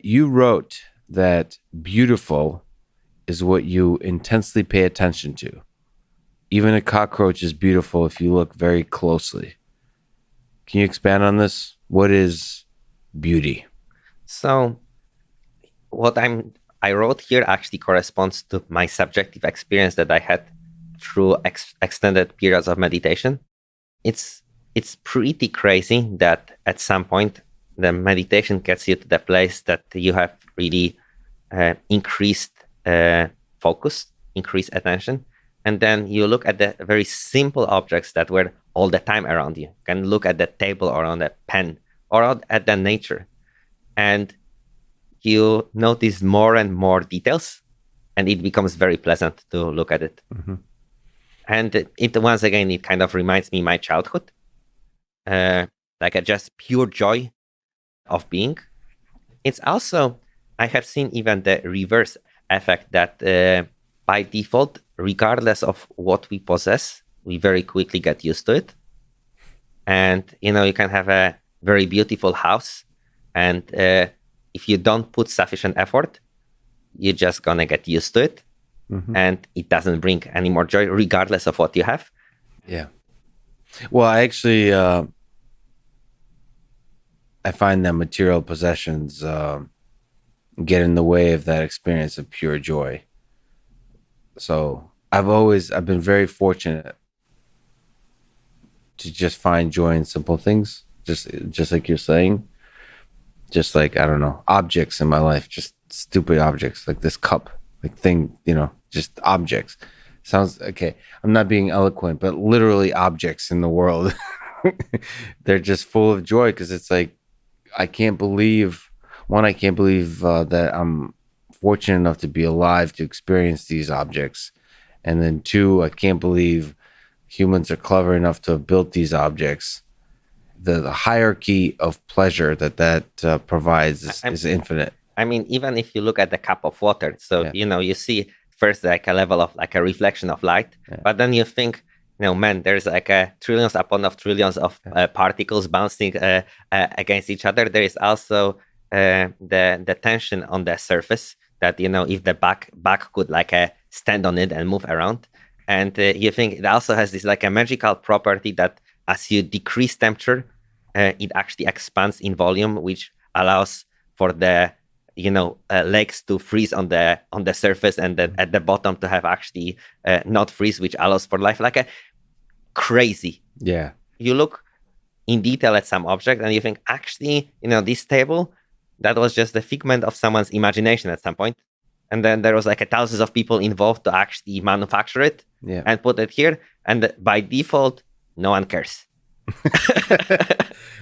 You wrote that beautiful is what you intensely pay attention to. Even a cockroach is beautiful if you look very closely. Can you expand on this? What is beauty? So what I wrote here actually corresponds to my subjective experience that I had through extended periods of meditation. It's pretty crazy that at some point the meditation gets you to the place that you have really increased focus, increased attention, and then you look at the very simple objects that were all the time around you. You can look at the table or on the pen or at the nature, and you notice more and more details, and it becomes very pleasant to look at it. Mm-hmm. And it once again, it kind of reminds me my childhood, like a just pure joy of being. It's also, I have seen even the reverse effect that by default, regardless of what we possess, we very quickly get used to it. And, you can have a very beautiful house, and if you don't put sufficient effort, you're just going to get used to it. Mm-hmm. And it doesn't bring any more joy, regardless of what you have. Yeah. Well, I actually, I find that material possessions get in the way of that experience of pure joy. So I've been very fortunate to just find joy in simple things, just like you're saying. Just like, I don't know, objects in my life, just stupid objects like this cup, like thing, just objects. Sounds okay. I'm not being eloquent, but literally objects in the world. They're just full of joy because it's like, I can't believe, that I'm fortunate enough to be alive to experience these objects. And then two, I can't believe humans are clever enough to have built these objects. The hierarchy of pleasure that provides is infinite. I mean, even if you look at the cup of water, so, you see first like a level of like a reflection of light, but then you think, man, there's like a trillions upon of trillions of particles bouncing against each other. There is also the tension on the surface that, if the back could like stand on it and move around. And you think it also has this like a magical property that as you decrease temperature, it actually expands in volume, which allows for the legs to freeze on the surface, and then at the bottom to have actually not freeze, which allows for life. Like a crazy. Yeah. You look in detail at some object and you think, actually, this table, that was just the figment of someone's imagination at some point. And then there was like thousands of people involved to actually manufacture it and put it here. And by default, no one cares.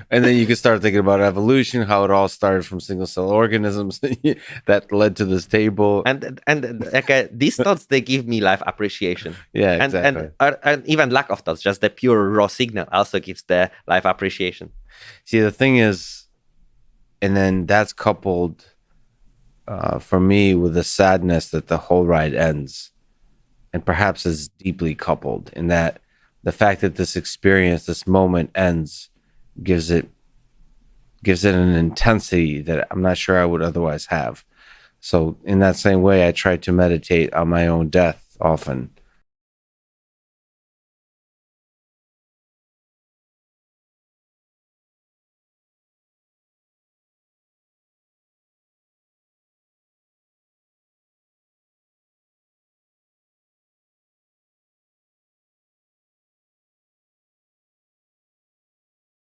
And then you can start thinking about evolution, how it all started from single cell organisms that led to this table. And like these thoughts, they give me life appreciation. Yeah, exactly. And even lack of thoughts, just the pure raw signal also gives the life appreciation. See, the thing is, and then that's coupled for me with the sadness that the whole ride ends, and perhaps is deeply coupled in that the fact that this experience, this moment ends, gives it an intensity that I'm not sure I would otherwise have. So in that same way, I try to meditate on my own death often,